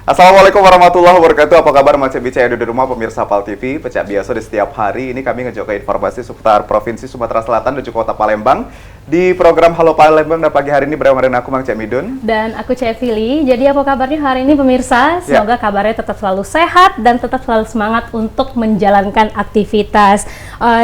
Assalamualaikum warahmatullahi wabarakatuh. Apa kabar macam bicara di rumah pemirsa PAL TV? Pecah biasa di setiap hari ini kami ngejok informasi seputar Provinsi Sumatera Selatan dan juga Kota Palembang di program Halo Palembang. Dan pagi hari ini bersama dengan aku Mang Cek Midun dan aku Cek Fili. Jadi apa kabarnya hari ini pemirsa? Semoga kabarnya tetap selalu sehat dan tetap selalu semangat untuk menjalankan aktivitas.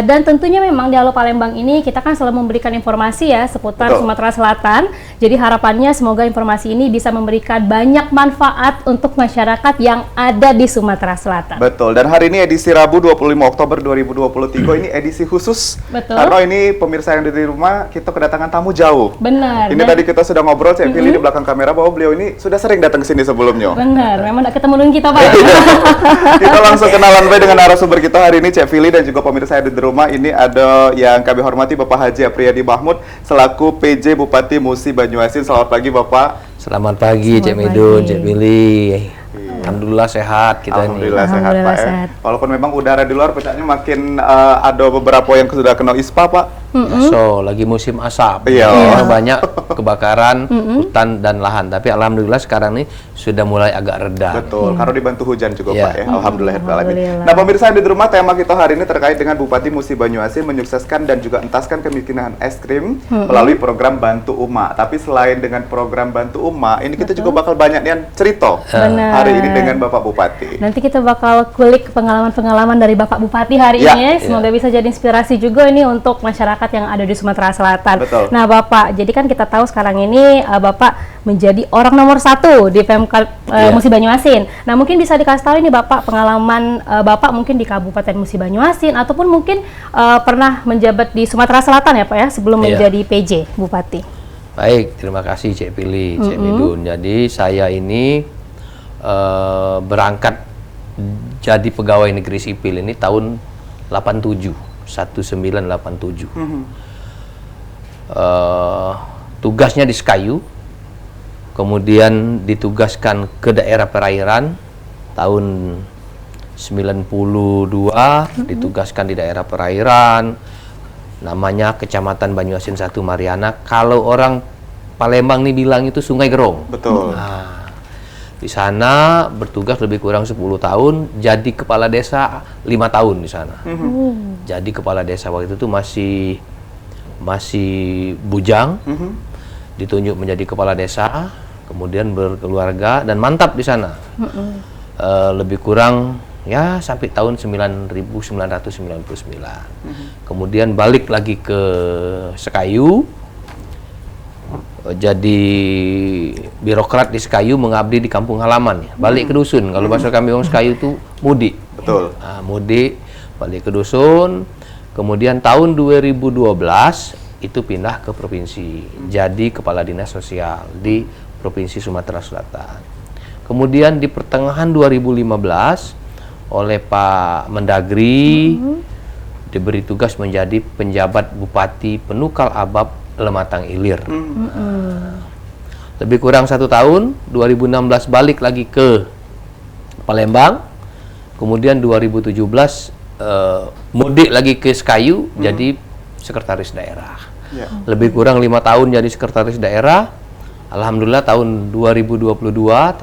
Dan tentunya memang di Halo Palembang ini kita kan selalu memberikan informasi ya seputar Sumatera Selatan. Jadi harapannya semoga informasi ini bisa memberikan banyak manfaat untuk masyarakat yang ada di Sumatera Selatan. Betul, dan hari ini edisi Rabu 25 Oktober 2023 ini edisi khusus. Betul. Karena ini pemirsa yang di rumah kita kedatangan tamu jauh. Benar. Ini tadi kita sudah ngobrol, saya pilih di belakang kamera bahwa beliau ini sudah sering datang ke sini sebelumnya. Benar, memang udah ketemu dengan kita Pak. Kita langsung kenalan dengan narasumber kita hari ini, Cek Fili dan juga pemirsa yang di rumah. Ini ada yang kami hormati Bapak Haji Apriyadi Mahmud selaku PJ Bupati Musi Banyuasin. Selamat pagi Bapak. Selamat pagi, Cek Midun, Cek Billy. Alhamdulillah sehat kita Alhamdulillah nih. sehat Pak. Walaupun memang udara di luar pecahnya makin ada beberapa yang sudah kena ispa Pak. So, lagi musim asap. Iya. Banyak kebakaran hutan dan lahan. Tapi alhamdulillah sekarang nih sudah mulai agak reda. Betul, karena dibantu hujan juga Pak ya. Alhamdulillah. Alhamdulillah. Nah pemirsa yang di rumah, tema kita hari ini terkait dengan Bupati Musi Banyuasin menyukseskan dan juga entaskan kemiskinan ekstrim melalui program Bantu Uma. Tapi selain dengan program Bantu Uma, ini kita juga bakal banyak yang cerita hari ini dengan Bapak Bupati. Nanti kita bakal kulik pengalaman-pengalaman dari Bapak Bupati hari ini. Semoga bisa jadi inspirasi juga ini untuk masyarakat yang ada di Sumatera Selatan. Betul. Nah Bapak, jadi kan kita tahu sekarang ini Bapak menjadi orang nomor 1 di Pemkab Musi Banyuasin. Nah mungkin bisa dikasih tahu ini Bapak pengalaman Bapak mungkin di Kabupaten Musi Banyuasin ataupun mungkin pernah menjabat di Sumatera Selatan ya Pak ya sebelum menjadi PJ Bupati. Baik, terima kasih Cek Billy, Cek Midun. Jadi saya ini berangkat jadi pegawai negeri sipil ini tahun 1987. Tugasnya di Sekayu, kemudian ditugaskan ke daerah perairan tahun 92, ditugaskan di daerah perairan, namanya Kecamatan Banyuasin 1 Mariana. Kalau orang Palembang nih bilang itu Sungai Gerong. Betul. Nah, di sana bertugas lebih kurang 10 tahun, jadi kepala desa 5 tahun di sana. Jadi kepala desa waktu itu masih bujang, ditunjuk menjadi kepala desa, kemudian berkeluarga dan mantap di sana. Lebih kurang ya sampai tahun 1999. Kemudian balik lagi ke Sekayu, jadi birokrat di Sekayu, mengabdi di kampung halaman ya. Balik ke dusun. Kalau bahasa kami orang Sekayu itu mudik. Betul. Nah, mudik balik ke dusun. Kemudian tahun 2012 itu pindah ke provinsi. Jadi kepala dinas sosial di Provinsi Sumatera Selatan. Kemudian di pertengahan 2015 oleh Pak Mendagri diberi tugas menjadi penjabat Bupati Penukal Abab Lematang Ilir. Lebih kurang 1 tahun, 2016 balik lagi ke Palembang, kemudian 2017 mudik lagi ke Sekayu jadi sekretaris daerah. Lebih kurang 5 tahun jadi sekretaris daerah. Alhamdulillah tahun 2022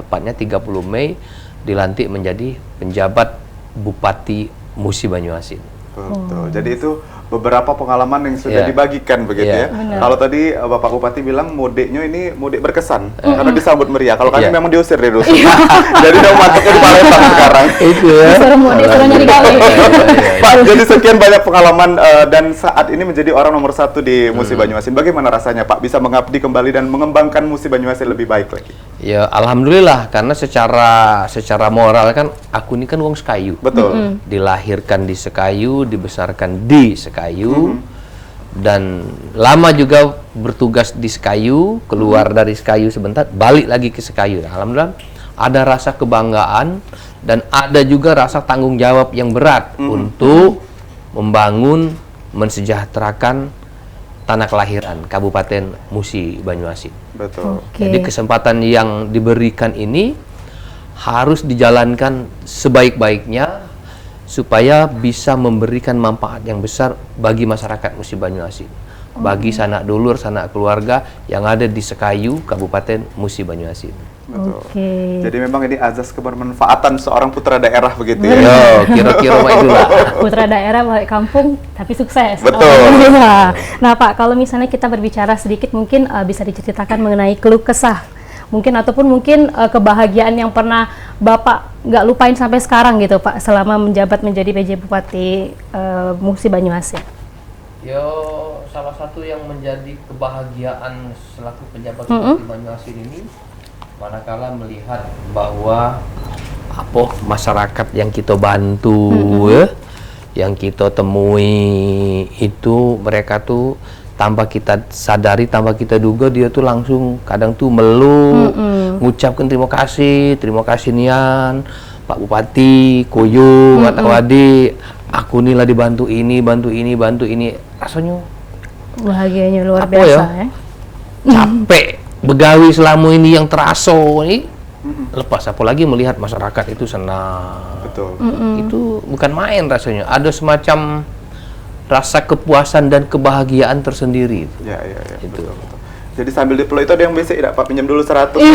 tepatnya 30 Mei dilantik menjadi penjabat Bupati Musi Banyuasin. Betul. Jadi itu beberapa pengalaman yang sudah dibagikan begitu ya. Kalau tadi Bapak Bupati bilang mudiknya ini mudik berkesan karena disambut meriah. Kalau kami memang diusir dari dusun. Jadi udah mantapnya di Palembang sekarang. Itu ya. Disuruh mudik, suruh nyari gawe. Pak, jadi sekian banyak pengalaman dan saat ini menjadi orang nomor 1 di Musi Banyuasin. Bagaimana rasanya Pak bisa mengabdi kembali dan mengembangkan Musi Banyuasin lebih baik lagi? Ya alhamdulillah, karena secara moral kan aku ini kan wong Sekayu. Betul. Dilahirkan di Sekayu, dibesarkan di Sekayu, dan lama juga bertugas di Sekayu, keluar dari Sekayu sebentar, balik lagi ke Sekayu. Nah, alhamdulillah ada rasa kebanggaan dan ada juga rasa tanggung jawab yang berat untuk membangun, mensejahterakan tanah kelahiran Kabupaten Musi Banyuasin. Betul. Jadi kesempatan yang diberikan ini harus dijalankan sebaik-baiknya supaya bisa memberikan manfaat yang besar bagi masyarakat Musi Banyuasin, bagi sanak dulur, sanak keluarga yang ada di Sekayu, Kabupaten Musi Banyuasin. Betul. Oke. Jadi memang ini azas kebermanfaatan seorang putra daerah begitu ya. Yo, kira-kira mah itulah. Putra daerah balik kampung tapi sukses. Betul. Alhamdulillah. Nah Pak, kalau misalnya kita berbicara sedikit mungkin bisa diceritakan mengenai keluh kesah mungkin ataupun mungkin kebahagiaan yang pernah Bapak nggak lupain sampai sekarang gitu Pak selama menjabat menjadi PJ Bupati Musi Banyuasin. Yo, salah satu yang menjadi kebahagiaan selaku pejabat Bupati Banyuasin ini manakala melihat bahwa masyarakat yang kita bantu yang kita temui itu mereka tuh tanpa kita sadari, tanpa kita duga dia tuh langsung kadang tuh meluk, ngucapkan terima kasih nian Pak Bupati, Koyo, atau adik, aku nih lah dibantu ini, bantu ini, rasanya Bahagianya luar apa biasa ya. Capek begawi selama ini yang terasa ini lepas, apalagi melihat masyarakat itu senang. Betul. Itu bukan main rasanya, ada semacam rasa kepuasan dan kebahagiaan tersendiri. Ya, Itu. betul, betul. Jadi sambil dipeluk itu ada yang basic tidak Pak, pinjam dulu 100. Aduh,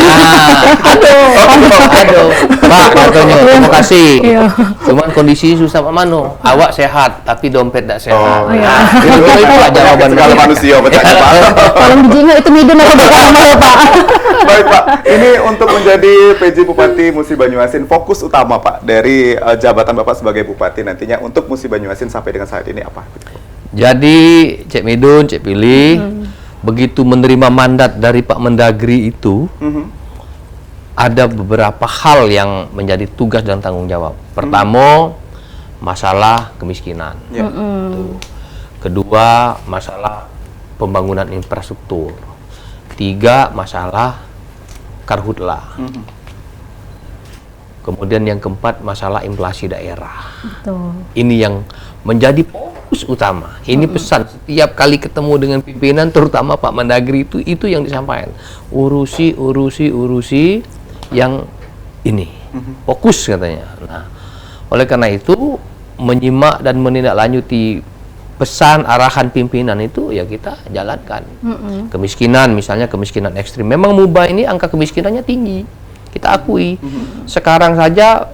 Pak katanya terima kasih. Iya. Cuman kondisi susah Pak Mano. Awak sehat tapi dompet tidak sehat. Oh, iya. Itu jawaban Segala manusia bertanya Pak. Tolong dijinga itu midun atau bukan ya Pak? Baik Pak, ini untuk menjadi PJ Bupati Musi Banyuasin, fokus utama Pak dari jabatan Bapak sebagai Bupati nantinya untuk Musi Banyuasin sampai dengan saat ini apa? Jadi Cek Midun, Cek Pilih, begitu menerima mandat dari Pak Mendagri itu, ada beberapa hal yang menjadi tugas dan tanggung jawab. Pertama, masalah kemiskinan. Ya. Kedua, masalah pembangunan infrastruktur. 3, masalah karhutla. Kemudian yang keempat, masalah inflasi daerah. Betul. Ini yang menjadi fokus utama. Ini pesan setiap kali ketemu dengan pimpinan, terutama Pak Mendagri itu yang disampaikan. Urusi yang ini. Fokus katanya. Nah, oleh karena itu menyimak dan menindaklanjuti pesan arahan pimpinan itu ya kita jalankan. Kemiskinan, misalnya kemiskinan ekstrim. Memang Muba ini angka kemiskinannya tinggi. Kita akui. Sekarang saja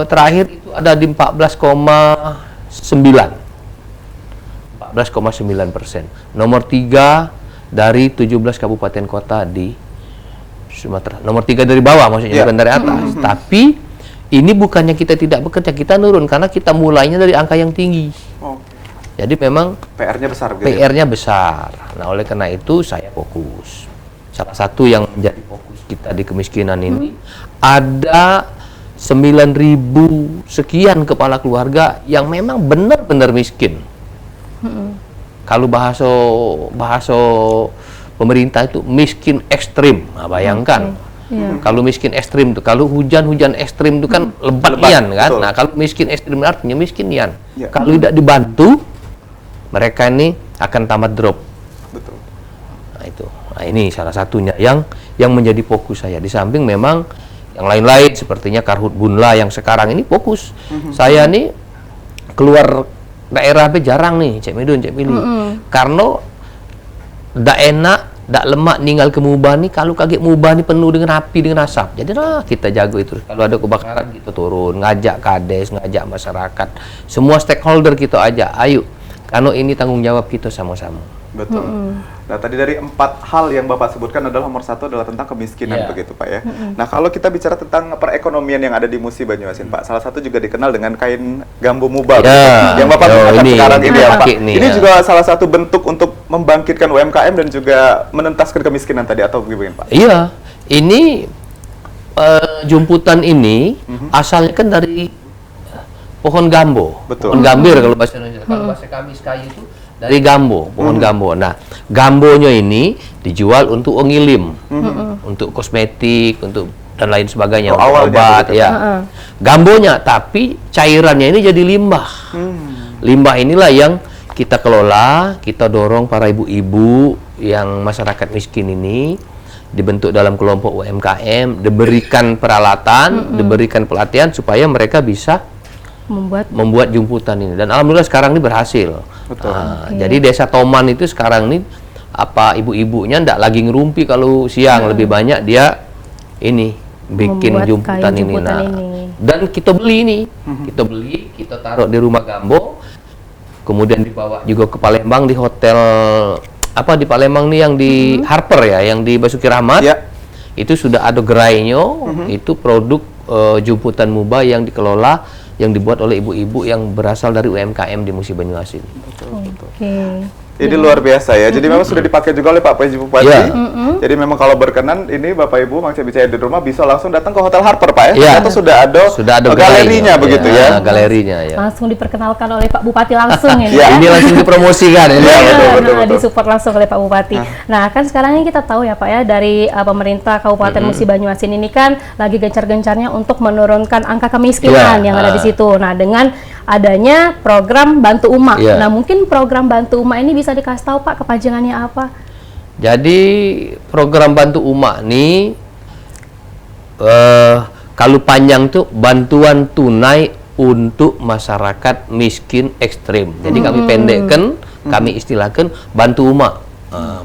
terakhir itu ada di 14,9%. Nomor 3 dari 17 kabupaten kota di Sumatera. Nomor 3 dari bawah maksudnya, bukan dari atas. Tapi ini bukannya kita tidak bekerja, kita nurun karena kita mulainya dari angka yang tinggi. Oh, Jadi memang PR-nya besar gitu. PR-nya besar. Nah, oleh karena itu saya fokus. Salah satu yang menjadi fokus kita di kemiskinan ini ada 9.000 sekian kepala keluarga yang memang benar-benar miskin. Kalau bahasa pemerintah itu miskin ekstrim. Nah, bayangkan. Kalau miskin ekstrim itu, kalau hujan ekstrim itu kan lebat nian kan. Betul. Nah, kalau miskin ekstrim artinya miskin nian. Ya. Kalau tidak dibantu, mereka ini akan tamat drop. Betul. Nah, itu. Nah, ini salah satunya yang menjadi fokus saya. Di samping memang yang lain-lain sepertinya Karhut Bunla yang sekarang ini fokus. Saya nih keluar daerah jarang nih, Cek Midun, Cek Pilih. Karena ndak enak, ndak lemak ninggal ke Muba nih, kalau kaget Muba nih penuh dengan api, dengan asap. Jadi kita jago itu. Kalau ada kebakaran kita turun, ngajak kades, ngajak masyarakat. Semua stakeholder kita ajak, ayo. Karena ini tanggung jawab kita sama-sama. Betul. Nah, tadi dari 4 hal yang Bapak sebutkan adalah nomor 1 adalah tentang kemiskinan begitu Pak ya. Nah, kalau kita bicara tentang perekonomian yang ada di Musi Banyuasin Pak, salah satu juga dikenal dengan kain Gambo Muba yang Bapak gunakan sekarang ini ya Pak. Ini juga salah satu bentuk untuk membangkitkan UMKM dan juga menentaskan kemiskinan tadi atau gimana Pak? Iya, ini jumputan ini asalnya kan dari pohon gambo. Betul. Pohon gambir kalau bahasa Indonesia. Kalau bahasa kami Sky itu dari gambo, pohon gambo. Nah, gambonya ini dijual untuk ongilim, untuk kosmetik, untuk dan lain sebagainya, untuk awalnya obat begitu. ya. Gambonya, tapi cairannya ini jadi limbah. Limbah inilah yang kita kelola, kita dorong para ibu-ibu yang masyarakat miskin ini dibentuk dalam kelompok UMKM, diberikan peralatan, diberikan pelatihan supaya mereka bisa membuat jumputan ini. Dan alhamdulillah sekarang ini berhasil. Betul. Jadi Desa Toman itu sekarang ini ibu-ibunya ndak lagi ngerumpi kalau siang, lebih banyak dia ini bikin Membuat jumputan kayu ini. jumputan Nah, ini. dan kita beli ini, kita taruh di rumah Gambo, kemudian dibawa juga ke Palembang di hotel apa di Palembang nih yang di Harper ya, yang di Basuki Rahmat. Ya. Itu sudah ada gerainya, itu produk jumputan Muba yang dikelola, yang dibuat oleh ibu-ibu yang berasal dari UMKM di Musi Banyuasin. Oke. Ini luar biasa ya. Jadi memang sudah dipakai juga oleh Pak PJ Bupati. Ya. Jadi memang kalau berkenan ini Bapak Ibu Mang Bicara di rumah bisa langsung datang ke Hotel Harper Pak ya. Ya. Ternyata sudah ada galerinya gerainya. begitu ya. Galerinya ya. Langsung diperkenalkan oleh Pak Bupati langsung ini. Ya. Ini langsung dipromosikan ini. Iya, betul. Disupport langsung oleh Pak Bupati. Nah, kan sekarang ini kita tahu ya Pak ya, dari pemerintah Kabupaten Musi Banyuasin ini kan lagi gencar-gencarnya untuk menurunkan angka kemiskinan Iya. yang ada di situ. Nah, dengan adanya program Bantu Uma. Iya. Nah, mungkin program Bantu Uma ini bisa dikasih tahu Pak kepanjangannya apa? Jadi program Bantu Uma nih kalau panjang tuh bantuan tunai untuk masyarakat miskin ekstrim. Jadi kami pendekkan, kami istilahkan Bantu Uma.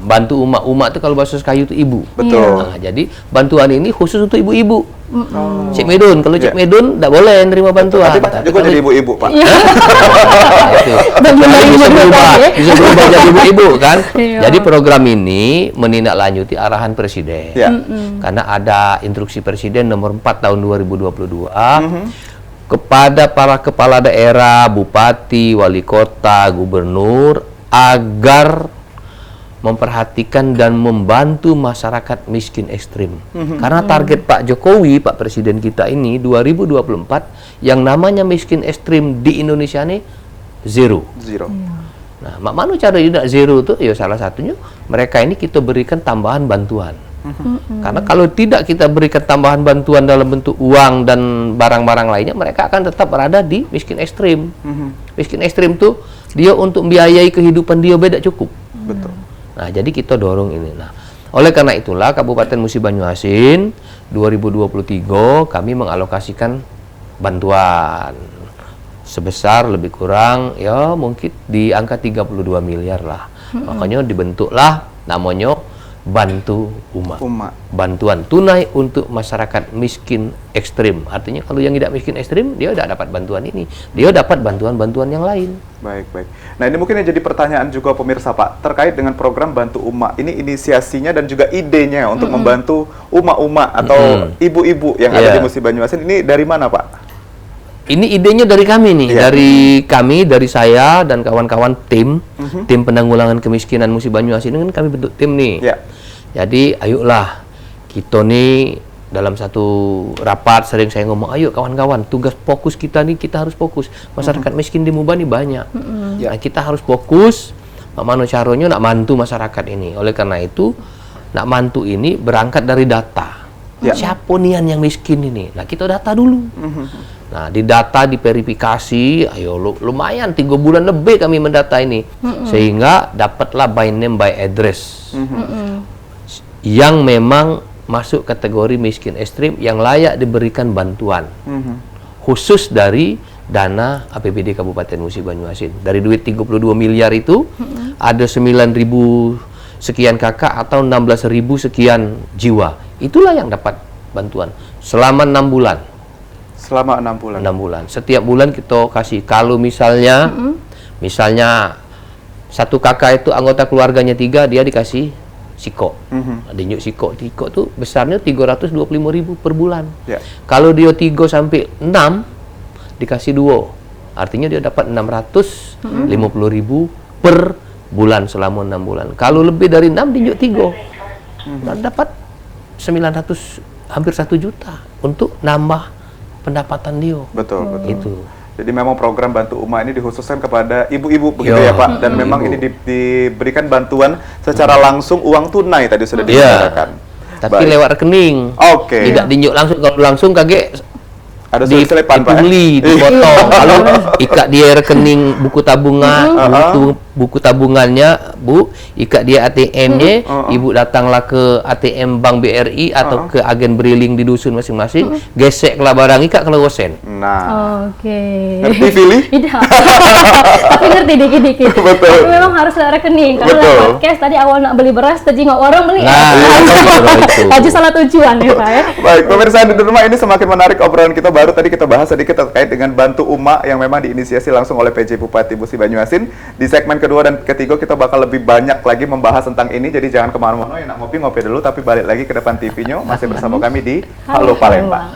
Bantu Uma itu kalau bahasa kayu itu ibu. Betul. Nah, jadi bantuan ini khusus untuk ibu-ibu. Cik Medun, kalau Cik Medun tidak boleh nerima bantuan. Tapi Pak juga jadi ibu-ibu Pak. Itu. Benar-benar bisa ibu-ibu berubah, tadi. bisa berubah jadi ibu-ibu kan. Iya. Jadi program ini menindaklanjuti arahan Presiden. Ya. Karena ada instruksi Presiden nomor 4 tahun 2022 kepada para kepala daerah, bupati, wali kota, gubernur agar memperhatikan dan membantu masyarakat miskin ekstrim. Karena target Pak Jokowi, Pak Presiden kita ini 2024 yang namanya miskin ekstrim di Indonesia ini zero. Nah, mak mana cara tidak zero itu? Ya salah satunya mereka ini kita berikan tambahan bantuan. Karena kalau tidak kita berikan tambahan bantuan dalam bentuk uang dan barang-barang lainnya, mereka akan tetap berada di miskin ekstrim. Miskin ekstrim tuh dia untuk membiayai kehidupan dia beda cukup. Betul. Nah, jadi kita dorong ini. Nah, oleh karena itulah Kabupaten Musi Banyuasin 2023 kami mengalokasikan bantuan sebesar lebih kurang ya mungkin di angka 32 miliar lah. Makanya dibentuklah namanya Bantu Uma. Bantuan tunai untuk masyarakat miskin ekstrim. Artinya kalau yang tidak miskin ekstrim dia tidak dapat bantuan ini. Dia dapat bantuan-bantuan yang lain. Baik. Nah, ini mungkin yang jadi pertanyaan juga pemirsa Pak, terkait dengan program Bantu Uma. Ini inisiasinya dan juga idenya untuk membantu uma-uma atau ibu-ibu yang ada di Musi Banyuasin. Ini dari mana Pak? Ini idenya dari kami nih, dari saya dan kawan-kawan tim penanggulangan kemiskinan Musi Banyuasin ini kan kami bentuk tim nih. Ya. Jadi ayolah kita nih dalam satu rapat sering saya ngomong, ayo kawan-kawan, tugas fokus kita nih kita harus fokus. Masyarakat miskin di Muba nih banyak. Nah, kita harus fokus. Mana caranya nak mantu masyarakat ini. Oleh karena itu, nak mantu ini berangkat dari data. Siapa nian yang miskin ini? Nah, kita data dulu. Nah, di data, diverifikasi, ayo lumayan 3 bulan lebih kami mendata ini. Sehingga dapatlah by name by address. Yang memang masuk kategori miskin ekstrim yang layak diberikan bantuan. Khusus dari dana APBD Kabupaten Musi Banyuasin. Dari duit 32 miliar itu, ada 9.000 sekian kakak atau 16.000 sekian jiwa. Itulah yang dapat bantuan selama 6 bulan. Selama 6 bulan. 6 bulan. Setiap bulan kita kasih. Kalau misalnya satu kakak itu anggota keluarganya 3, dia dikasih siko. Dinyuk siko tuh besarnya 325.000 per bulan. Kalau dia 3 sampai 6 dikasih 2. Artinya dia dapat 650.000 per bulan selama 6 bulan. Kalau lebih dari 6 dinyuk 3. Dapat 900 hampir 1 juta untuk nambah pendapatan dia. Betul. Itu. Jadi memang program Bantu Uma ini dikhususkan kepada ibu-ibu begitu ya Pak, dan memang ini diberikan bantuan secara langsung uang tunai tadi sudah dibicarakan. Tapi lewat rekening. Oke. Tidak dinyuk langsung, kalau langsung kaget ada selipan Pak. Dipungli, dipotong. Kalau ikat dia rekening buku tabungan, buku buku tabungannya, Bu, ikat dia ATM-nya, Ibu datanglah ke ATM Bank BRI atau ke agen briling di dusun masing-masing, geseklah barang ikat kalau gosen. Nah, Oke. ngerti Pilih? Tidak. Tapi ngerti dikit-dikit. Betul. Tapi memang harus ada rekening. Kalau Betul. lihat podcast tadi awal nak beli beras, tadi nggak orang beli. Nah, itu. Laju salah tujuan ya Pak ya. Baik, pemirsa di rumah, ini semakin menarik obrolan kita. Baru tadi kita bahas sedikit terkait dengan Bantu Uma yang memang diinisiasi langsung oleh PJ Bupati Musi Banyuasin. Di segmen kedua dan ketiga kita bakal lebih banyak lagi membahas tentang ini. Jadi jangan kemana-mana, yang nak ngopi dulu, tapi balik lagi ke depan TV-nya. Masih bersama kami di Halo Palembang.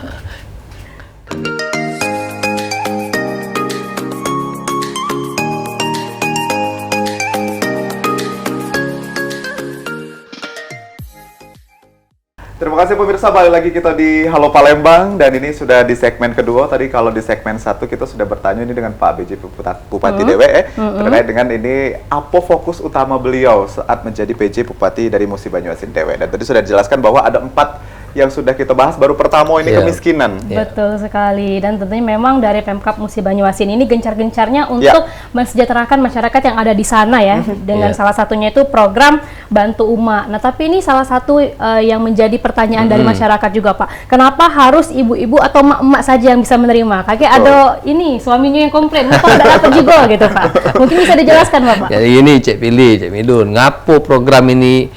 Terima kasih pemirsa, balik lagi kita di Halo Palembang dan ini sudah di segmen kedua. Tadi kalau di segmen 1 kita sudah bertanya ini dengan Pak BJ Bupati DWE terkait dengan ini apa fokus utama beliau saat menjadi PJ Bupati dari Musi Banyuasin DWE. Dan tadi sudah dijelaskan bahwa ada 4 yang sudah kita bahas. Baru pertama ini kemiskinan. Betul sekali, dan tentunya memang dari Pemkab Musi Banyuasin ini gencar-gencarnya untuk mensejahterakan masyarakat yang ada di sana ya, dengan salah satunya itu program Bantu Uma. Nah tapi ini salah satu yang menjadi pertanyaan dari masyarakat juga Pak, kenapa harus ibu-ibu atau emak-emak saja yang bisa menerima? Kakek ada ini suaminya yang komplain, kok tidak dapat juga gitu Pak. Mungkin bisa dijelaskan Bapak. Jadi ini Cik Pilih, Cik Midun, ngapo program ini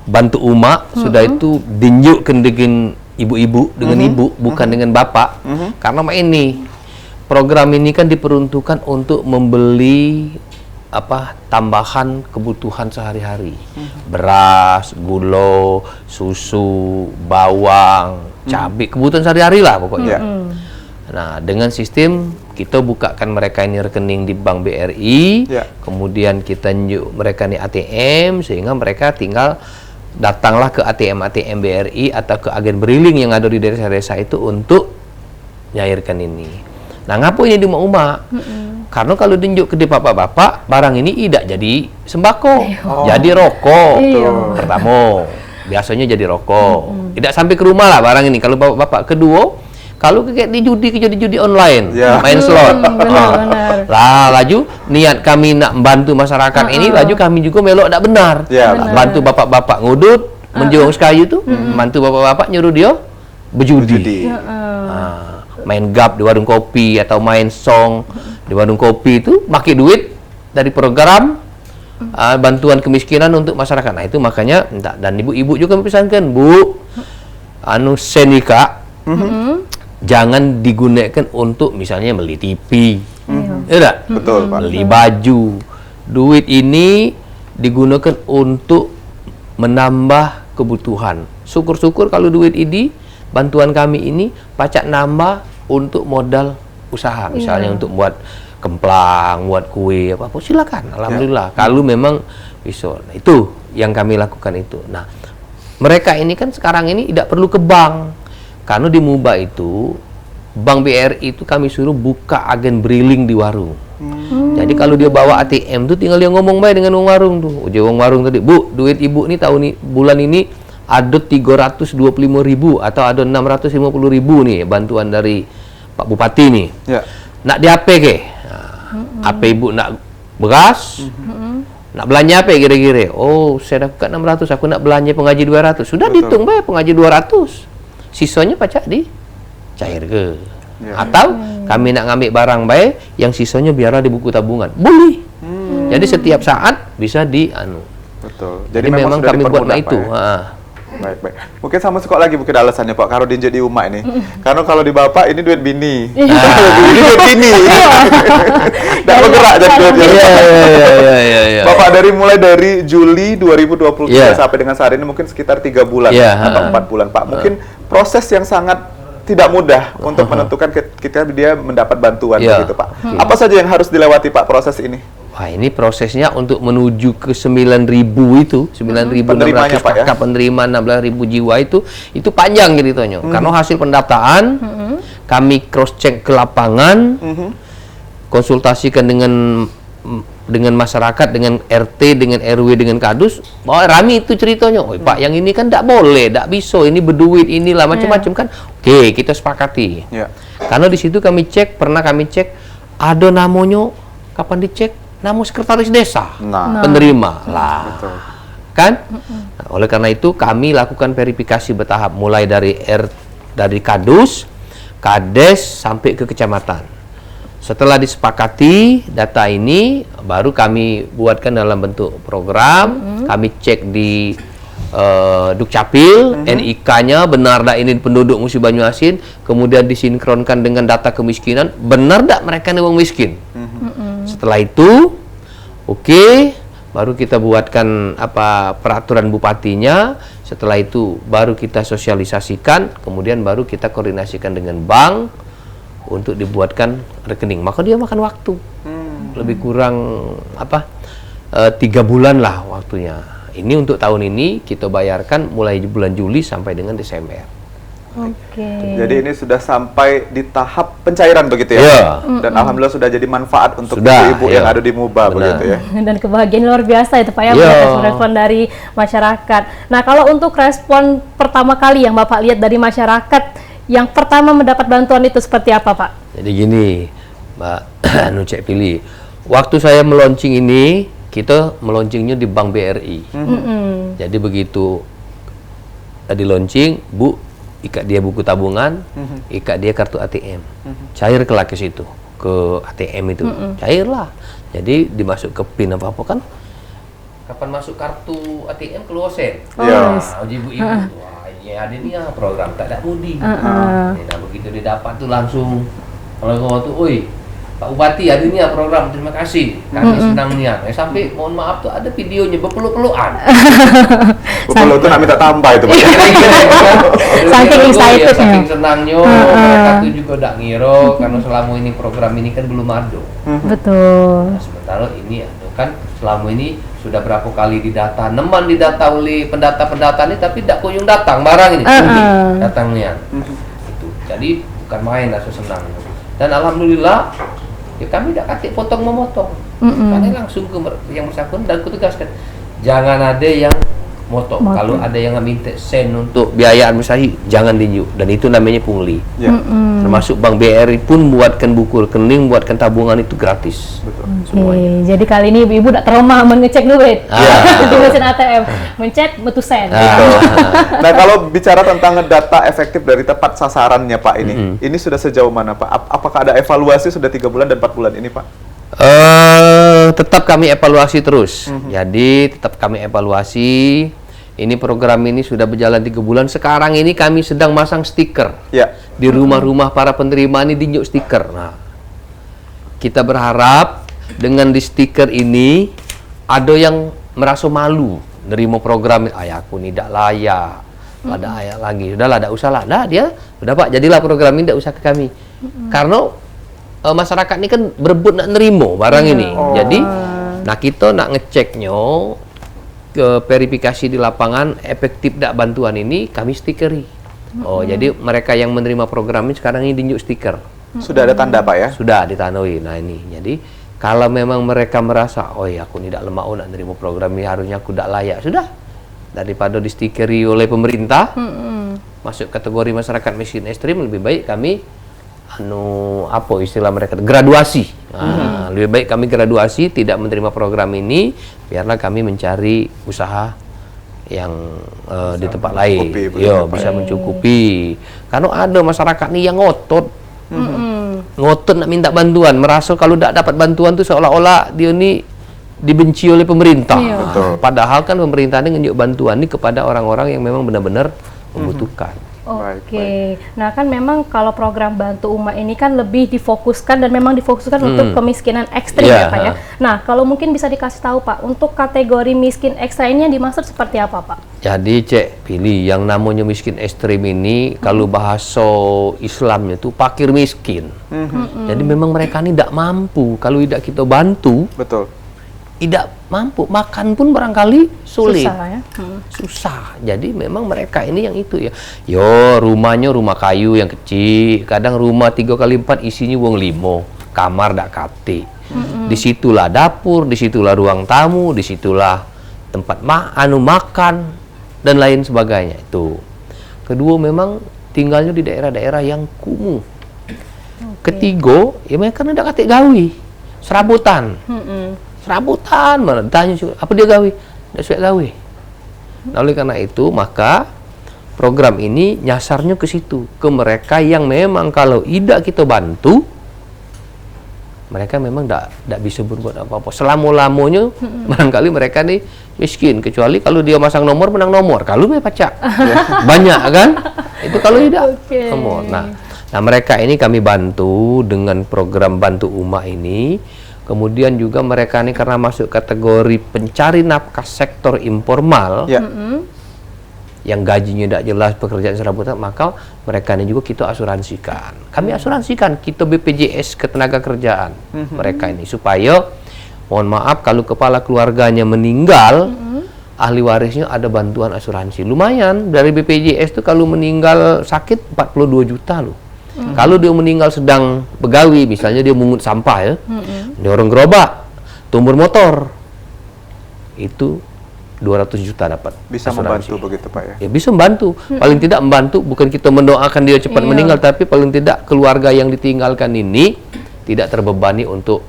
Bantu Uma sudah itu dinjukkan dengan ibu-ibu, dengan ibu, bukan dengan bapak. Karena ini program ini kan diperuntukkan untuk membeli tambahan kebutuhan sehari-hari. Beras, gula, susu, bawang, cabai, kebutuhan sehari-hari lah pokoknya. Nah, dengan sistem kita bukakan mereka ini rekening di Bank BRI, kemudian kita njuk mereka ini ATM, sehingga mereka tinggal datanglah ke ATM BRI atau ke agen briling yang ada di desa-desa itu untuk nyairkan ini. Nah, ngapo ini di Uma? Karena kalau tunjuk ke bapak-bapak, barang ini tidak jadi sembako, jadi rokok. Pertama, biasanya jadi rokok. Tidak sampai ke rumah lah barang ini. Kalau bapak-bapak, kedua, kalau kayak di judi online, main slot. Benar. Lah, laju niat kami nak membantu masyarakat ini, laju kami juga melok tak benar. Bantu bapak-bapak ngudut, menjual sekayu tuh, bantu bapak-bapak nyuruh dia berjudi. Main gap di warung kopi atau main song di warung kopi itu pakai duit dari program bantuan kemiskinan untuk masyarakat. Nah itu makanya dan ibu-ibu juga mempesankan, Bu, senika jangan digunakan untuk misalnya beli TV, ya Betul Pak. beli baju. Duit ini digunakan untuk menambah kebutuhan. Syukur-syukur kalau duit ini bantuan kami ini pacak nambah untuk modal usaha, misalnya untuk buat kemplang, buat kue, apa-apa, silakan. Alhamdulillah. Kalau memang bisa. Nah, itu yang kami lakukan itu. Nah, mereka ini kan sekarang ini tidak perlu ke bank. Karena di Muba itu, Bank BRI itu kami suruh buka agen briling di warung. Jadi kalau dia bawa ATM tuh tinggal dia ngomong baik dengan wong warung tuh. Wong warung tadi, Bu, duit ibu nih bulan ini ada 325.000 atau ada 650.000 nih bantuan dari Pak Bupati nih. Nak di apa ke? Apa ibu nak beras? Nak belanja apa kira-kira? Oh, saya dapat 600, aku nak belanja pengaji 200. Sudah dihitung baik pengaji 200. Sisanya pacak dicair ke. Atau kami nak ngambil barang baik, yang sisanya biarlah di buku tabungan. Boleh. Jadi setiap saat bisa Betul. Jadi memang kami buat itu. Baik. Mungkin sama suka lagi mungkin alasannya Pak, kalau dinjek di Uma ini. Karena kalau di Bapak ini duit bini. Ini duit bini. Tidak bergerak jadi duitnya. Iya. Bapak mulai dari Juli 2023 sampai dengan saat ini mungkin sekitar 3 bulan atau 4 bulan Pak. Mungkin proses yang sangat tidak mudah untuk menentukan ketika dia mendapat bantuan begitu Pak. Apa saja yang harus dilewati Pak proses ini? Wah, ini prosesnya untuk menuju ke 9.000 itu, 9.600 kakak penerima 16.000 jiwa itu panjang ceritanya. Karena hasil pendaftaran kami cross check ke lapangan, konsultasikan dengan masyarakat, dengan RT, dengan RW, dengan kadus, bahwa rame itu ceritanya. Oh, Pak, yang ini kan tidak boleh, tidak bisa, ini berduit, inilah macam-macam kan. Oke, kita sepakati. Karena di situ pernah kami cek, ada namanya, kapan dicek? namun sekretaris desa Nah, penerima lah. betul. Kan? Nah, oleh karena itu kami lakukan verifikasi bertahap mulai dari kadus, kades sampai ke kecamatan. Setelah disepakati data ini baru kami buatkan dalam bentuk program, kami cek di Dukcapil, NIK-nya benar dak ini penduduk Musi Banyuasin, kemudian disinkronkan dengan data kemiskinan, benar dak mereka ini wong miskin. Setelah itu, oke, baru kita buatkan peraturan bupatinya. Setelah itu baru kita sosialisasikan, kemudian baru kita koordinasikan dengan bank untuk dibuatkan rekening. Maka dia makan waktu, lebih kurang 3 bulan lah waktunya. Ini untuk tahun ini kita bayarkan mulai bulan Juli sampai dengan Desember. Oke. Jadi ini sudah sampai di tahap pencairan begitu ya? Iya. Dan alhamdulillah sudah jadi manfaat untuk Sudah, ibu iya. yang ada di Muba begitu ya? Dan kebahagiaan luar biasa itu Pak ya, Iya. respon dari masyarakat. Nah, kalau untuk respon pertama kali yang Bapak lihat dari masyarakat yang pertama mendapat bantuan itu seperti apa Pak? Jadi gini, Mbak Nucek Pilih, waktu saya meluncing ini, kita meluncingnya di Bank BRI. Jadi begitu di launching, Bu, ikat dia buku tabungan, ikat dia kartu ATM. Cair kelak ke situ, ke ATM itu. Cairlah. Jadi dimasuk ke PIN apa-apa kan. Kapan masuk kartu ATM keluar sen. Iya. Nah, ibu-ibu, wah ini ada nih ya program tak ada mudi. Nah, begitu didapat tuh langsung kalau ngomong tuh, oi Pak Bupati ada nih ya program, terima kasih, kami senang nih ya. Sampai mohon maaf tuh ada videonya berpeluk-pelukan. Kalau itu nak minta tambah itu Pak. Saking excitednya. Saking senangnya, mereka tuh juga udah ngiro karena selama ini program ini kan belum ada. Betul. Nah, sementara ini kan selama ini sudah berapa kali didata, neman didata oleh pendata-pendata ini tapi tidak kunjung datang barang ini, datangnya. Itu. Jadi bukan main rasa senang. Dan alhamdulillah ya kami tidak kasih potong memotong, karena langsung ke yang bersangkutan dan kutegaskan jangan ada yang motong. Kalau ada yang minta sen untuk biaya administrasi jangan diunjuk, dan itu namanya pungli. Ya. Termasuk Bank BRI pun buatkan buku rekening, buatkan tabungan itu gratis. Betul. Oke, jadi kali ini ibu tidak trauma mengecek duit di mesin ATM, mencet betul sen. Nah, kalau bicara tentang data efektif dari tepat sasarannya Pak ini sudah sejauh mana Pak? Apakah ada evaluasi sudah 3 bulan dan 4 bulan ini Pak? Tetap kami evaluasi terus. Jadi tetap kami evaluasi. Ini program ini sudah berjalan 3 bulan. Sekarang ini kami sedang masang stiker. Ya. Di rumah-rumah para penerima ini dinjuk stiker. Nah, kita berharap dengan di stiker ini ada yang merasa malu nerima program. Ayah aku ini tidak layak. Ada ayah lagi. Sudahlah, tidak usah lah. Nah, dia sudah Pak, jadilah program ini tidak usah ke kami. Karena masyarakat ini kan berebut nak nerimo barang ini. Jadi, nah kita nak ngeceknya ke verifikasi di lapangan efektif tak bantuan ini kami stikeri. Jadi mereka yang menerima program ini sekarang ini dinjuk stiker. Sudah ada tanda Pak ya? Sudah ditandai. Nah ini. Jadi kalau memang mereka merasa, oh ya aku tidak lemah nak menerima program ini, harusnya aku tidak layak, sudah. Daripada di stikeri oleh pemerintah, masuk kategori masyarakat miskin ekstrim, lebih baik kami apa istilah mereka, graduasi. Nah, lebih baik kami graduasi, tidak menerima program ini, biarlah kami mencari usaha yang di tempat lain. Bisa mencukupi. Karena ada masyarakat nih yang ngotot, ngotot nak minta bantuan, merasa kalau tidak dapat bantuan tuh seolah-olah dia ini dibenci oleh pemerintah. Padahal kan pemerintah ini nunjuk bantuan ini kepada orang-orang yang memang benar-benar membutuhkan. Oke, nah kan memang kalau program Bantu Uma ini kan lebih difokuskan dan memang difokuskan untuk kemiskinan ekstrim ya Pak ya. Nah kalau mungkin bisa dikasih tahu Pak, untuk kategori miskin ekstrim ini yang dimaksud seperti apa Pak? Jadi Pilih, yang namanya miskin ekstrim ini kalau bahasa Islamnya itu fakir miskin. Jadi memang mereka ini tidak mampu, kalau tidak kita bantu. Betul. Tidak mampu, makan pun barangkali sulit. Susah ya? Susah. Jadi memang mereka ini yang itu ya. Yo, rumahnya rumah kayu yang kecil. Kadang rumah 3x4 isinya wong 5. Kamar dak kate. Disitulah dapur, disitulah ruang tamu, disitulah tempat makan dan lain sebagainya itu. Kedua memang tinggalnya di daerah-daerah yang kumuh. Ketiga, ya mereka tidak kate gawi. Serabutan. serabutan mana, tanya apa dia gawe, tidak suka gawe. Nah, oleh karena itu maka program ini nyasarnya ke situ, ke mereka yang memang kalau tidak kita bantu, mereka memang tidak bisa berbuat apa-apa. Selama-lamanya barangkali mereka nih miskin, kecuali kalau dia masang nomor menang nomor, kalau dia pacak banyak kan, itu kalau tidak nomor. Nah mereka ini kami bantu dengan program Bantu Umak ini. Kemudian juga mereka ini karena masuk kategori pencari nafkah sektor informal, yang gajinya tidak jelas, pekerjaan serabutan, maka mereka ini juga kita asuransikan. Kami asuransikan, kita BPJS Ketenagakerjaan mereka ini, supaya mohon maaf kalau kepala keluarganya meninggal, ahli warisnya ada bantuan asuransi. Lumayan, dari BPJS itu kalau meninggal sakit 42 juta loh. Kalau dia meninggal sedang begawi, misalnya dia mungut sampah ya, dia orang gerobak, tumbur motor, itu 200 juta dapat. Bisa asuransi. membantu begitu Pak ya? Ya bisa membantu. Paling tidak membantu, bukan kita mendoakan dia cepat meninggal, tapi paling tidak keluarga yang ditinggalkan ini tidak terbebani untuk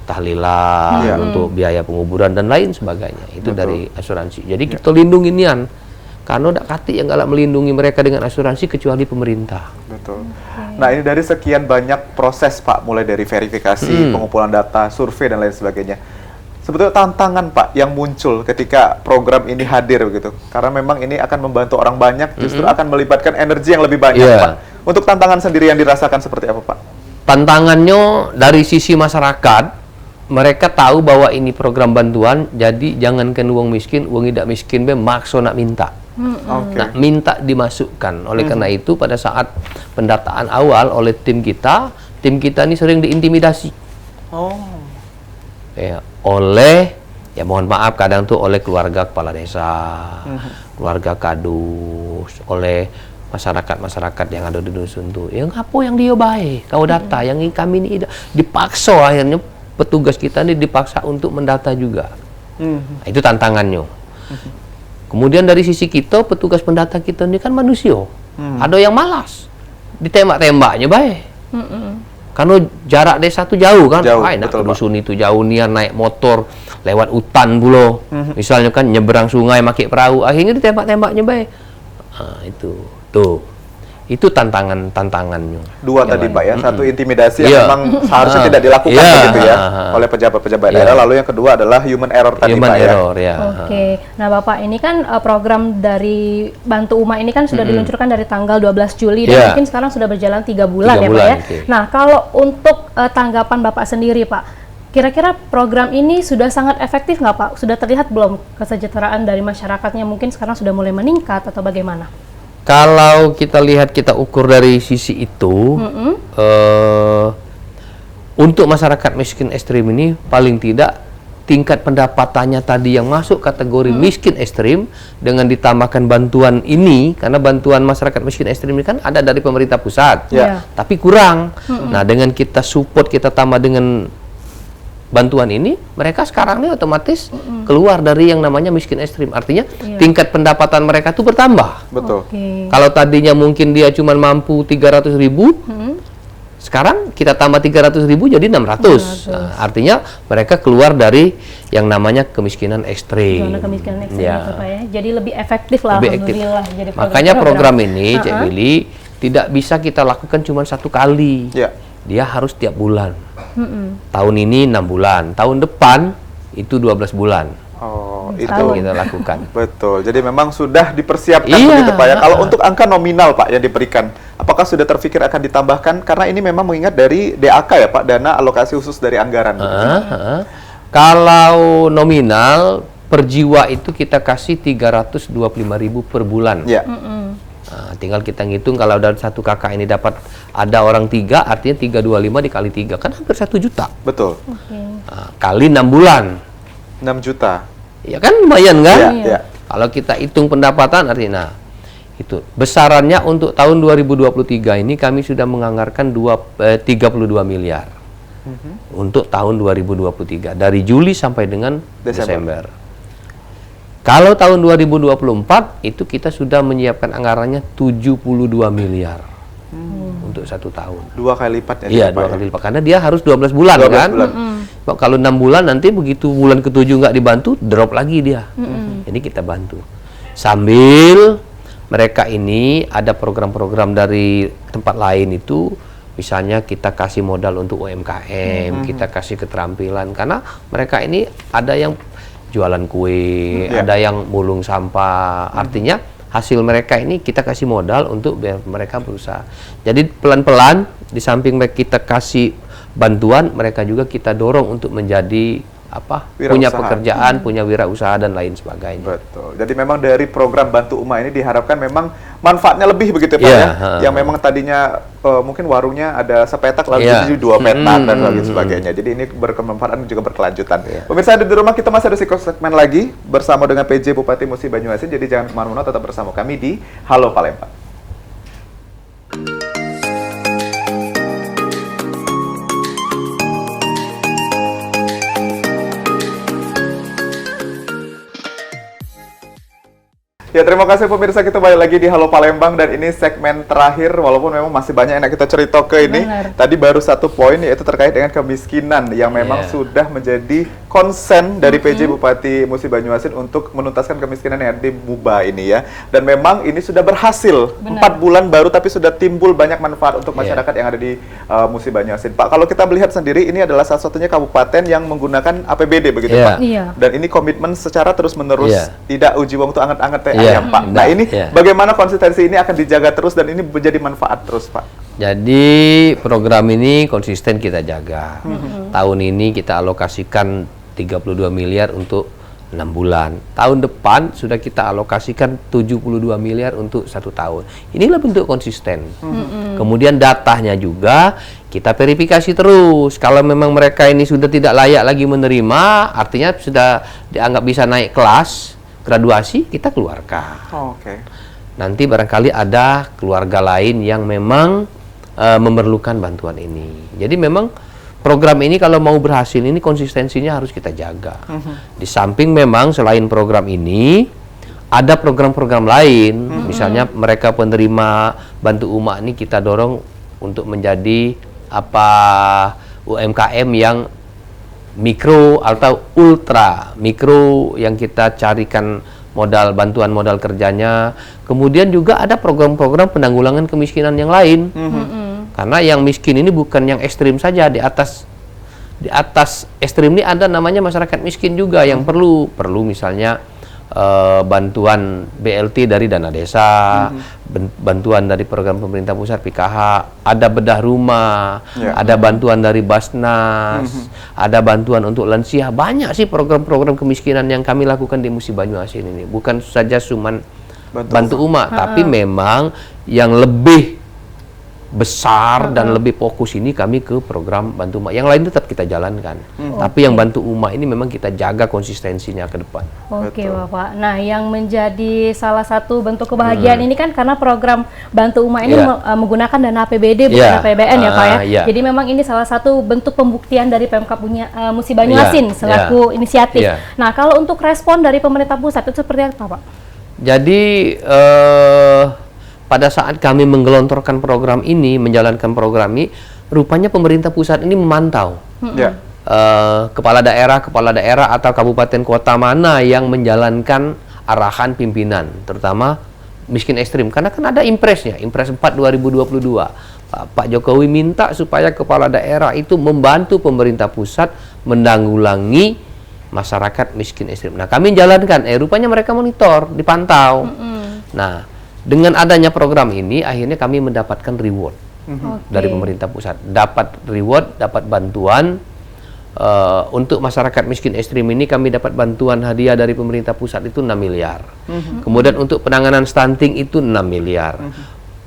tahlilan, untuk biaya penguburan dan lain sebagainya. Itu dari asuransi. Jadi kita lindungi nian. Karena tidak kati yang galak melindungi mereka dengan asuransi kecuali pemerintah. Betul. Nah ini dari sekian banyak proses Pak, mulai dari verifikasi, pengumpulan data, survei dan lain sebagainya. Sebetulnya tantangan Pak yang muncul ketika program ini hadir begitu, karena memang ini akan membantu orang banyak, justru akan melibatkan energi yang lebih banyak Pak. Untuk tantangan sendiri yang dirasakan seperti apa Pak? Tantangannya dari sisi masyarakat, mereka tahu bahwa ini program bantuan, jadi jangankan uang miskin, uang tidak miskin be makso nak minta. Nah, minta dimasukkan. Oleh karena itu pada saat pendataan awal oleh tim kita ini sering diintimidasi. Ya, oleh, ya mohon maaf kadang tuh oleh keluarga kepala desa, keluarga kadus, oleh masyarakat yang ada di dusun tuh. Yang apa yang dia baik, kau data, yang kami ini dipaksa, akhirnya petugas kita ini dipaksa untuk mendata juga. Nah, itu tantangannya. Kemudian dari sisi kita, petugas pendata kita ini kan manusia. Ada yang malas, ditembak-tembaknya baik. Karena jarak desa itu jauh kan, nak ke dusun itu jauh, nian naik motor lewat hutan pula. Misalnya kan nyeberang sungai pakai perahu, akhirnya ditembak-tembaknya baik. Nah, itu tantangannya. Dua tadi Pak ya, satu intimidasi yang memang seharusnya tidak dilakukan begitu ya oleh pejabat-pejabat daerah. Lalu yang kedua adalah human error tadi Pak ya. Oke, nah Bapak ini kan program dari Bantu Umak ini kan sudah diluncurkan dari tanggal 12 Juli dan mungkin sekarang sudah berjalan 3 bulan ya Pak ya. Nah kalau untuk tanggapan Bapak sendiri Pak, kira-kira program ini sudah sangat efektif nggak Pak? Sudah terlihat belum kesejahteraan dari masyarakatnya mungkin sekarang sudah mulai meningkat atau bagaimana? Kalau kita lihat, kita ukur dari sisi itu, untuk masyarakat miskin ekstrim ini paling tidak tingkat pendapatannya tadi yang masuk kategori miskin ekstrim dengan ditambahkan bantuan ini, karena bantuan masyarakat miskin ekstrim ini kan ada dari pemerintah pusat, tapi kurang. Nah dengan kita support, kita tambah dengan bantuan ini, mereka sekarang ini otomatis keluar dari yang namanya miskin ekstrim. Artinya tingkat pendapatan mereka tuh bertambah. Betul. Kalau tadinya mungkin dia cuma mampu 300.000, sekarang kita tambah 300.000 jadi 600. Nah, artinya mereka keluar dari yang namanya kemiskinan ekstrim. Zona kemiskinan ekstrim itu Pak ya. Jadi lebih efektif lah, alhamdulillah. Jadi makanya program ini, Cek Billy, tidak bisa kita lakukan cuma satu kali. Dia harus tiap bulan. Tahun ini 6 bulan, tahun depan itu 12 bulan. Itu kita lakukan. Betul. Jadi memang sudah dipersiapkan begitu Pak ya. Kalau untuk angka nominal Pak yang diberikan, apakah sudah terpikir akan ditambahkan? Karena ini memang mengingat dari DAK ya Pak, dana alokasi khusus dari anggaran. Kalau nominal per jiwa itu kita kasih 325.000 per bulan. Nah, tinggal kita ngitung kalau dari satu kakak ini dapat ada orang 3, artinya 325 dikali 3 kan hampir 1 juta. Betul. Nah, kali 6 bulan 6 juta. Ya kan lumayan kan? Kalau kita hitung pendapatan artinya itu besarannya untuk tahun 2023 ini kami sudah menganggarkan 32 miliar untuk tahun 2023 dari Juli sampai dengan Desember. Kalau tahun 2024 itu kita sudah menyiapkan anggarannya 72 miliar untuk 1 tahun. 2 kali lipat ya? Iya, 2 kali lipat karena dia harus 12 bulan kan? Kalau 6 bulan nanti begitu bulan ke-7 nggak dibantu, drop lagi dia. Jadi kita bantu. Sambil mereka ini ada program-program dari tempat lain itu, misalnya kita kasih modal untuk UMKM, kita kasih keterampilan, karena mereka ini ada yang jualan kue, ada yang mulung sampah, artinya hasil mereka ini kita kasih modal untuk biar mereka berusaha. Jadi pelan-pelan di samping kita kasih bantuan, mereka juga kita dorong untuk menjadi punya pekerjaan, punya wirausaha dan lain sebagainya. Betul. Jadi memang dari program Bantu Uma ini diharapkan memang manfaatnya lebih begitu ya Pak ya. Yang memang tadinya mungkin warungnya ada sepetak lalu jadi 2 petak dan lain sebagainya. Jadi ini bermanfaat juga berkelanjutan. Pemirsa di rumah, kita masih ada segmen lagi bersama dengan PJ Bupati Musi Banyuasin. Jadi jangan kemana-mana, tetap bersama kami di Halo Palembang. Ya, terima kasih pemirsa, kita balik lagi di Halo Palembang dan ini segmen terakhir, walaupun memang masih banyak yang kita cerita ke ini. Tadi baru satu poin, yaitu terkait dengan kemiskinan yang memang sudah menjadi konsen dari PJ Bupati Musi Banyuasin untuk menuntaskan kemiskinan yang ada di Muba ini ya. Dan memang ini sudah berhasil. 4 bulan baru tapi sudah timbul banyak manfaat untuk masyarakat yang ada di Musi Banyuasin. Pak, kalau kita melihat sendiri ini adalah salah satunya kabupaten yang menggunakan APBD begitu Pak. Dan ini komitmen secara terus-menerus, tidak uji wong itu anget-anget Pak. Nah ini bagaimana konsistensi ini akan dijaga terus dan ini menjadi manfaat terus Pak? Jadi program ini konsisten kita jaga. Tahun ini kita alokasikan 32 miliar untuk 6 bulan. Tahun depan sudah kita alokasikan 72 miliar untuk 1 tahun. Inilah bentuk konsisten. Kemudian datanya juga kita verifikasi terus. Kalau memang mereka ini sudah tidak layak lagi menerima, artinya sudah dianggap bisa naik kelas, graduasi, kita keluarkan. Nanti barangkali ada keluarga lain yang memang memerlukan bantuan ini. Jadi memang program ini kalau mau berhasil ini konsistensinya harus kita jaga. Di samping memang selain program ini ada program-program lain. Misalnya mereka penerima Bantu Uma ini kita dorong untuk menjadi UMKM yang mikro atau ultra mikro, yang kita carikan bantuan modal kerjanya. Kemudian juga ada program-program penanggulangan kemiskinan yang lain. Karena yang miskin ini bukan yang ekstrim saja, di atas ekstrim ini ada namanya masyarakat miskin juga yang perlu misalnya bantuan BLT dari dana desa, bantuan dari program pemerintah pusat PKH, ada bedah rumah, ada bantuan dari Basnas, ada bantuan untuk lansia. Banyak sih program-program kemiskinan yang kami lakukan di Musi Banyuasin ini. Bukan saja cuman Bantu Uma, tapi memang yang lebih besar dan lebih fokus ini kami ke program Bantu Uma. Yang lain tetap kita jalankan. Tapi yang Bantu Uma ini memang kita jaga konsistensinya ke depan. Oke, Bapak. Nah, yang menjadi salah satu bentuk kebahagiaan ini kan karena program Bantu Uma ini menggunakan dana APBD bukan APBN ya, Pak ya. Jadi memang ini salah satu bentuk pembuktian dari Pemkab Musi Banyuasin selaku inisiatif. Nah, kalau untuk respon dari pemerintah pusat itu seperti apa, Pak? Jadi pada saat kami menggelontorkan program ini, menjalankan program ini, rupanya pemerintah pusat ini memantau kepala daerah atau kabupaten kota mana yang menjalankan arahan pimpinan, terutama miskin ekstrim. Karena kan ada impresnya, Impres 4 2022. Pak Jokowi minta supaya kepala daerah itu membantu pemerintah pusat menanggulangi masyarakat miskin ekstrim. Nah, kami jalankan, rupanya mereka monitor, dipantau. Nah, dengan adanya program ini, akhirnya kami mendapatkan reward dari pemerintah pusat. Dapat reward, dapat bantuan. Untuk masyarakat miskin ekstrim ini kami dapat bantuan hadiah dari pemerintah pusat itu 6 miliar. Kemudian untuk penanganan stunting itu 6 miliar.